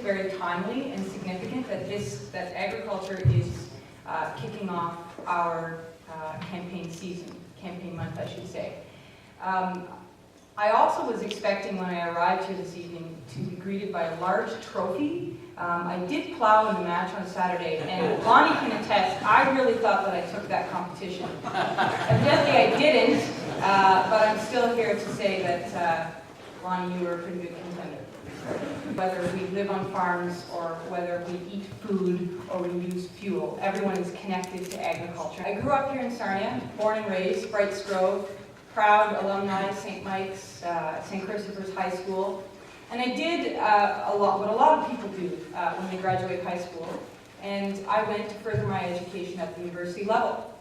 very timely and significant that agriculture is kicking off our campaign month, I should say. I also was expecting when I arrived here this evening to be greeted by a large trophy. I did plow in the match on Saturday, and Lonnie can attest, I really thought that I took that competition. Evidently I didn't, but I'm still here to say that, Lonnie, you were a pretty good contender. Whether we live on farms or whether we eat food or we use fuel, everyone is connected to agriculture. I grew up here in Sarnia, born and raised, Brights Grove, proud alumni, St. Mike's, St. Christopher's High School. And I did what a lot of people do when they graduate high school, and I went to further my education at the university level.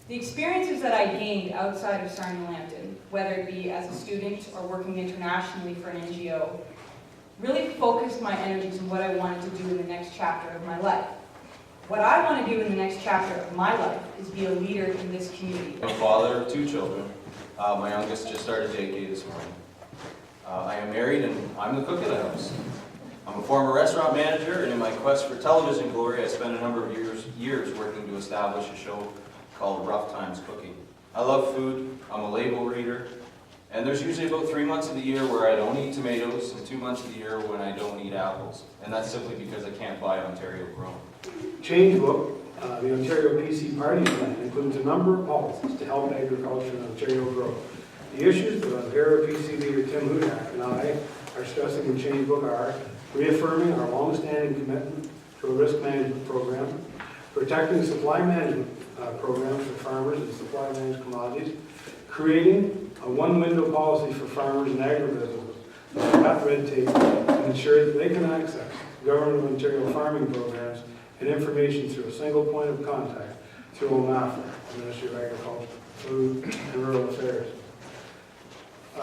The experiences that I gained outside of Sarnia-Lambton, whether it be as a student or working internationally for an NGO, really focused my energies on what I wanted to do in the next chapter of my life. What I want to do in the next chapter of my life is be a leader in this community. I'm a father of 2 children. My youngest just started JK this morning. I am married and I'm the cook of the house. I'm a former restaurant manager, and in my quest for television glory, I spent a number of years working to establish a show called Rough Times Cooking. I love food, I'm a label reader, and there's usually about 3 months of the year where I don't eat tomatoes and 2 months of the year when I don't eat apples. And that's simply because I can't buy Ontario grown. Change Book, the Ontario PC Party Plan, includes a number of policies to help agriculture in Ontario grow. The issues that Ontario PC leader Tim Hudak and I are stressing in Change Book are reaffirming our long-standing commitment to a risk management program, protecting supply management programs for farmers and supply managed commodities, creating a one-window policy for farmers and agribusinesses without red tape to ensure that they can access Government of Ontario farming programs and information through a single point of contact through OMAFRA, the Ministry of Agriculture, Food and Rural Affairs.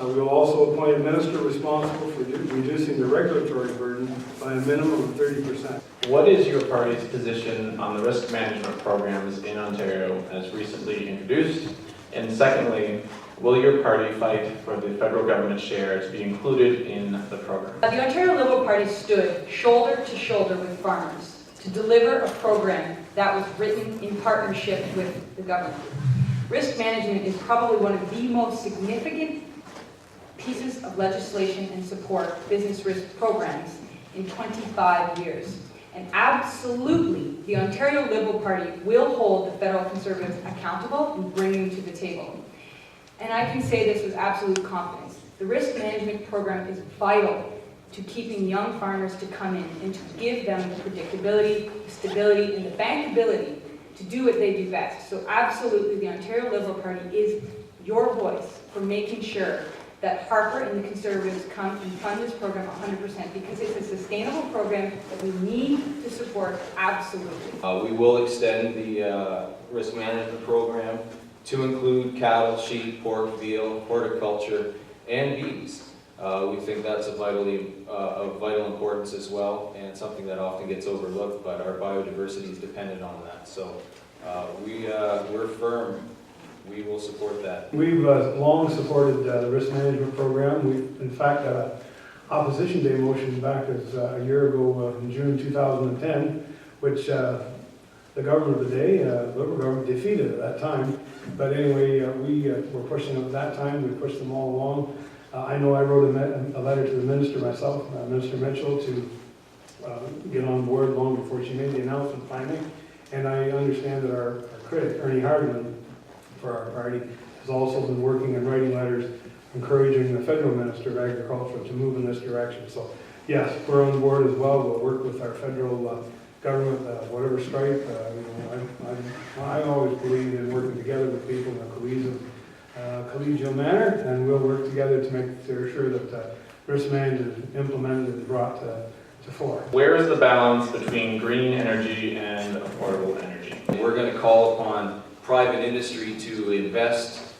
We will also appoint a minister responsible for reducing the regulatory burden by a minimum of 30%. What is your party's position on the risk management programs in Ontario as recently introduced? And secondly, will your party fight for the federal government share to be included in the program? The Ontario Liberal Party stood shoulder to shoulder with farmers to deliver a program that was written in partnership with the government. Risk management is probably one of the most significant pieces of legislation and support business risk programs in 25 years. And absolutely, the Ontario Liberal Party will hold the federal Conservatives accountable and bring them to the table. And I can say this with absolute confidence. The risk management program is vital to keeping young farmers to come in and to give them the predictability, the stability, and the bankability to do what they do best. So absolutely, the Ontario Liberal Party is your voice for making sure that Harper and the Conservatives come and fund this program 100% because it's a sustainable program that we need to support absolutely. We will extend the risk management program to include cattle, sheep, pork, veal, horticulture, and bees. We think that's of vital importance as well, and something that often gets overlooked, but our biodiversity is dependent on that. So we're firm. We will support that. We've long supported the risk management program. We, in fact, had an opposition day motion back as a year ago in June 2010, which the government of the day, the Liberal government, defeated at that time. But anyway, we were pushing them at that time. We pushed them all along. I know I wrote a letter to the minister myself, Minister Mitchell, to get on board long before she made the announcement finally. And I understand that our critic, Ernie Hardman, for our party, has also been working and writing letters encouraging the federal Minister of Agriculture to move in this direction. So yes, we're on board as well. We'll work with our federal government, whatever stripe. I always believe in working together with people in a cohesive, collegial manner, and we'll work together to make sure that risk management is implemented and brought to fore. Where is the balance between green energy and affordable energy? We're going to call upon private industry to invest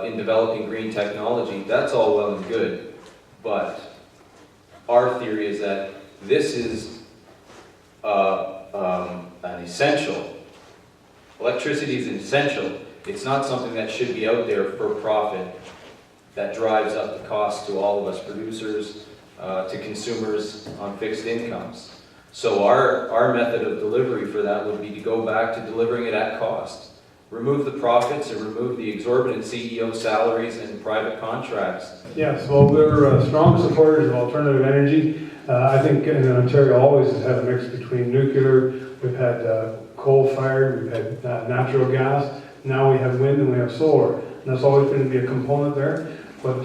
in developing green technology. That's all well and good, but our theory is that this is an essential. Electricity is essential. It's not something that should be out there for profit that drives up the cost to all of us producers, to consumers on fixed incomes. So our method of delivery for that would be to go back to delivering it at cost. Remove the profits and remove the exorbitant CEO salaries and private contracts. Yes, well, we're strong supporters of alternative energy. I think in Ontario always has had a mix between nuclear, we've had coal-fired, we've had natural gas, now we have wind and we have solar. And that's always going to be a component there. But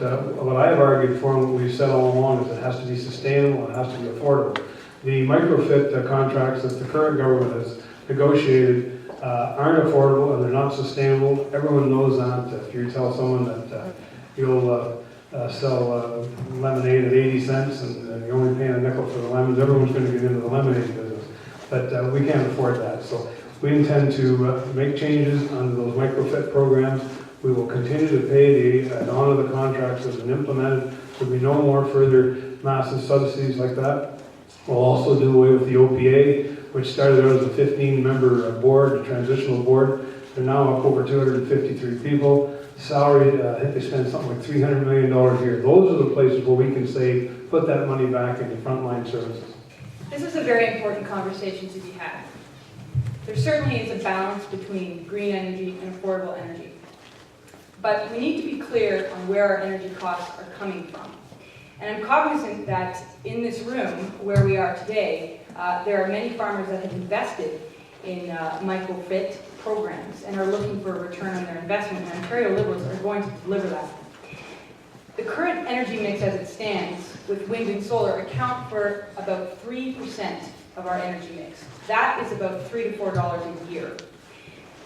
what I have argued for and what we've said all along is it has to be sustainable and it has to be affordable. The microfit contracts that the current government has negotiated aren't affordable and they're not sustainable. Everyone knows that. If you tell someone that you'll sell lemonade at 80 cents and you're only paying a nickel for the lemons, everyone's going to get into the lemonade business. But we can't afford that. So we intend to make changes under those microfit programs. We will continue to pay and honor the contracts that have been implemented. There'll be no more further massive subsidies like that. We'll also do away with the OPA, which started out as a 15-member board, a transitional board. They're now up over 253 people. Salary, I think they spend something like $300 million a year. Those are the places where we can say, put that money back into frontline services. This is a very important conversation to be had. There certainly is a balance between green energy and affordable energy. But we need to be clear on where our energy costs are coming from. And I'm cognizant that in this room, where we are today, there are many farmers that have invested in microfit programs and are looking for a return on their investment, and Ontario Liberals are going to deliver that. The current energy mix as it stands, with wind and solar, account for about 3% of our energy mix. That is about $3 to $4 a year.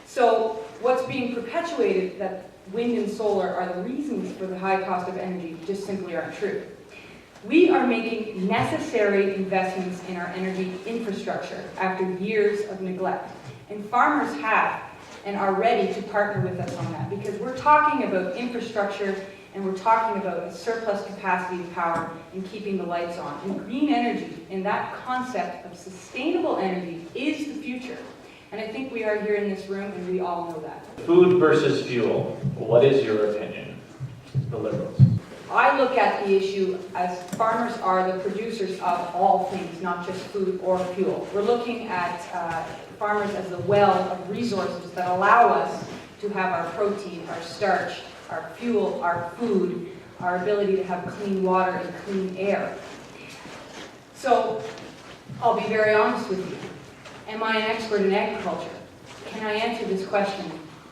So what's being perpetuated, that wind and solar are the reasons for the high cost of energy, just simply aren't true. We are making necessary investments in our energy infrastructure after years of neglect. And farmers have and are ready to partner with us on that, because we're talking about infrastructure and we're talking about a surplus capacity of power and keeping the lights on. And green energy and that concept of sustainable energy is the future. And I think we are here in this room and we all know that. Food versus fuel. What is your opinion, the Liberals? I look at the issue as farmers are the producers of all things, not just food or fuel. We're looking at farmers as the well of resources that allow us to have our protein, our starch, our fuel, our food, our ability to have clean water and clean air. So I'll be very honest with you. Am I an expert in agriculture? Can I answer this question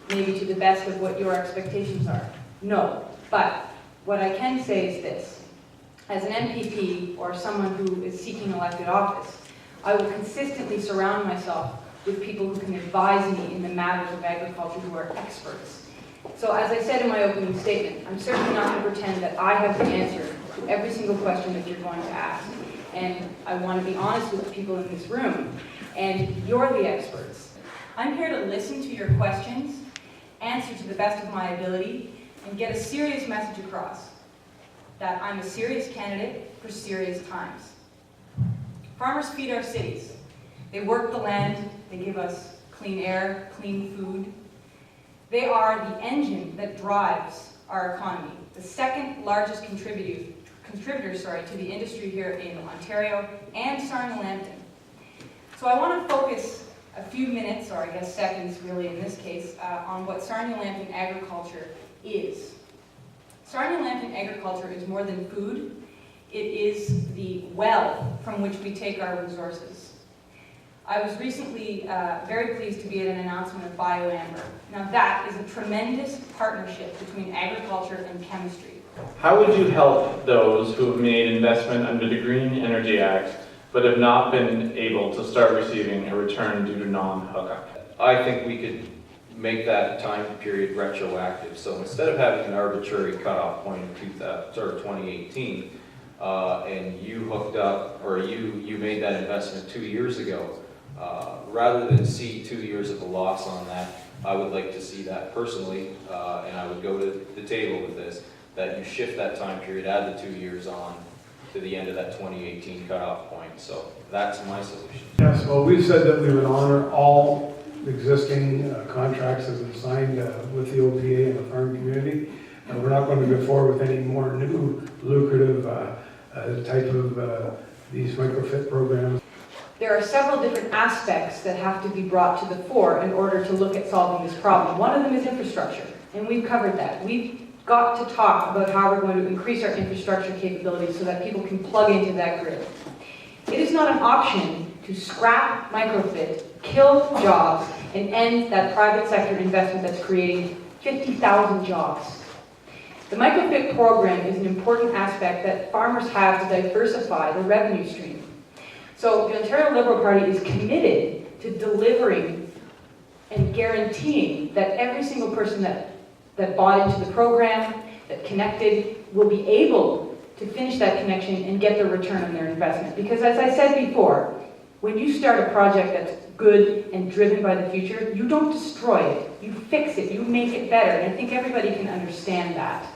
maybe to the best of what your expectations are? No. But what I can say is this. As an MPP or someone who is seeking elected office, I will consistently surround myself with people who can advise me in the matters of agriculture who are experts. So as I said in my opening statement, I'm certainly not going to pretend that I have the answer to every single question that you're going to ask. And I want to be honest with the people in this room. And you're the experts. I'm here to listen to your questions, answer to the best of my ability, and get a serious message across, that I'm a serious candidate for serious times. Farmers feed our cities. They work the land, they give us clean air, clean food. They are the engine that drives our economy, the second largest contributor to the industry here in Ontario and Sarnia-Lambton. So I want to focus a few minutes, or I guess seconds really in this case, on what Sarnia-Lambton agriculture is. Sarnia-Lambton agriculture is more than food. It is the well from which we take our resources. I was recently very pleased to be at an announcement of BioAmber. Now that is a tremendous partnership between agriculture and chemistry. How would you help those who have made investment under the Green Energy Act but have not been able to start receiving a return due to non-hookup? I think we could make that time period retroactive. So instead of having an arbitrary cutoff point of 2018, and you hooked up, or you made that investment 2 years ago, rather than see 2 years of a loss on that, I would like to see that personally, and I would go to the table with this, that you shift that time period, add the 2 years on to the end of that 2018 cutoff point. So that's my solution. Yes, well, we've said that we would honor all existing contracts that have been signed with the OPA and the farm community. We're not going to go forward with any more new lucrative type of these microfit programs. There are several different aspects that have to be brought to the fore in order to look at solving this problem. One of them is infrastructure, and we've covered that. We've got to talk about how we're going to increase our infrastructure capabilities so that people can plug into that grid. It is not an option to scrap microfit, kill jobs, and end that private sector investment that's creating 50,000 jobs. The microfit program is an important aspect that farmers have to diversify the revenue stream. So the Ontario Liberal Party is committed to delivering and guaranteeing that every single person that bought into the program, that connected, will be able to finish that connection and get the return on their investment. Because as I said before, when you start a project that's good and driven by the future, you don't destroy it. You fix it. You make it better. And I think everybody can understand that.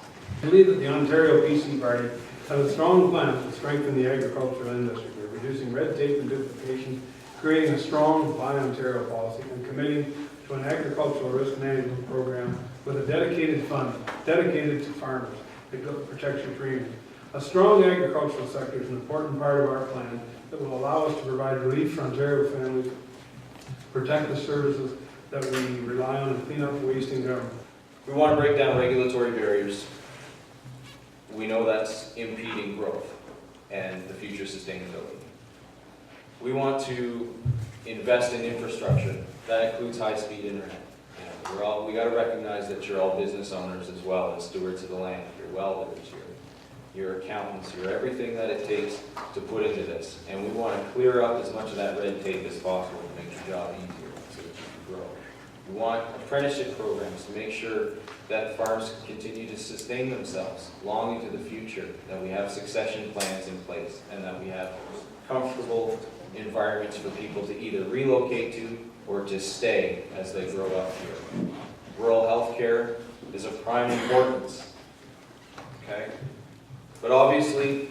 I believe that the Ontario PC Party has a strong plan to strengthen the agricultural industry. We're reducing red tape and duplication, creating a strong Buy Ontario policy, and committing to an agricultural risk management program with a dedicated fund dedicated to farmers to protect your premium. A strong agricultural sector is an important part of our plan that will allow us to provide relief for Ontario families, protect the services that we rely on, and clean up waste in government. We want to break down regulatory barriers. We know that's impeding growth and the future sustainability. We want to invest in infrastructure. That includes high-speed internet. You know, we got to recognize that you're all business owners as well as stewards of the land. You're welders, you're accountants, you're everything that it takes to put into this. And we want to clear up as much of that red tape as possible to make your job easier so that you can grow. We want apprenticeship programs to make sure that farms continue to sustain themselves long into the future, that we have succession plans in place, and that we have comfortable environments for people to either relocate to or to stay as they grow up here. Rural health care is of prime importance. Okay? But obviously,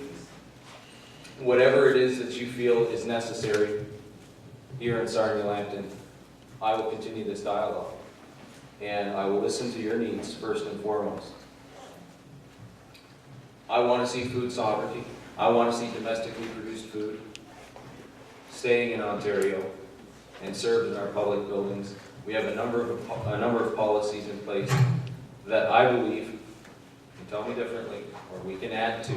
whatever it is that you feel is necessary here in Sarnia-Lambton, I will continue this dialogue. And I will listen to your needs first and foremost. I want to see food sovereignty. I want to see domestically produced food staying in Ontario and served in our public buildings. We have a number of policies in place that I believe, you can tell me differently, or we can add to,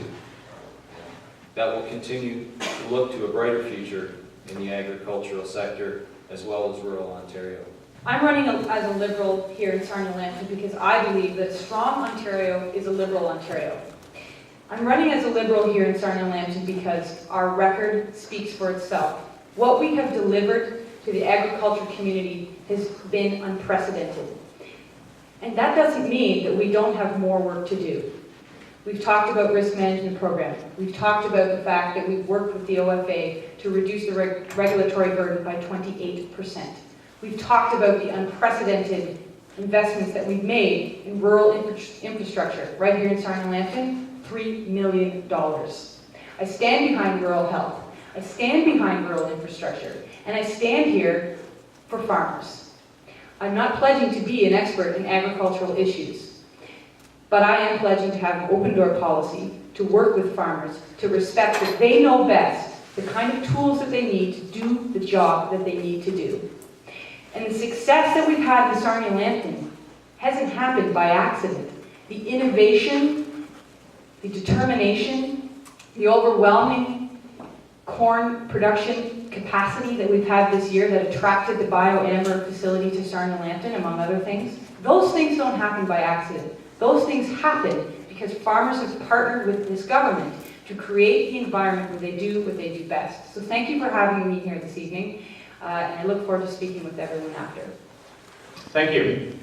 that will continue to look to a brighter future in the agricultural sector as well as rural Ontario. I'm running as a Liberal here in Sarnia-Lambton because I believe that strong Ontario is a Liberal Ontario. I'm running as a Liberal here in Sarnia-Lambton because our record speaks for itself. What we have delivered to the agriculture community has been unprecedented. And that doesn't mean that we don't have more work to do. We've talked about risk management program. We've talked about the fact that we've worked with the OFA to reduce the regulatory burden by 28%. We've talked about the unprecedented investments that we've made in rural infrastructure. Right here in Sarnia-Lambton, $3 million. I stand behind rural health. I stand behind rural infrastructure. And I stand here for farmers. I'm not pledging to be an expert in agricultural issues, but I am pledging to have an open-door policy, to work with farmers, to respect that they know best the kind of tools that they need to do the job that they need to do. And the success that we've had in Sarnia-Lambton hasn't happened by accident. The innovation, the determination, the overwhelming corn production capacity that we've had this year that attracted the BioAmber facility to Sarnia-Lambton, among other things, those things don't happen by accident. Those things happen because farmers have partnered with this government to create the environment where they do what they do best. So thank you for having me here this evening, and I look forward to speaking with everyone after. Thank you.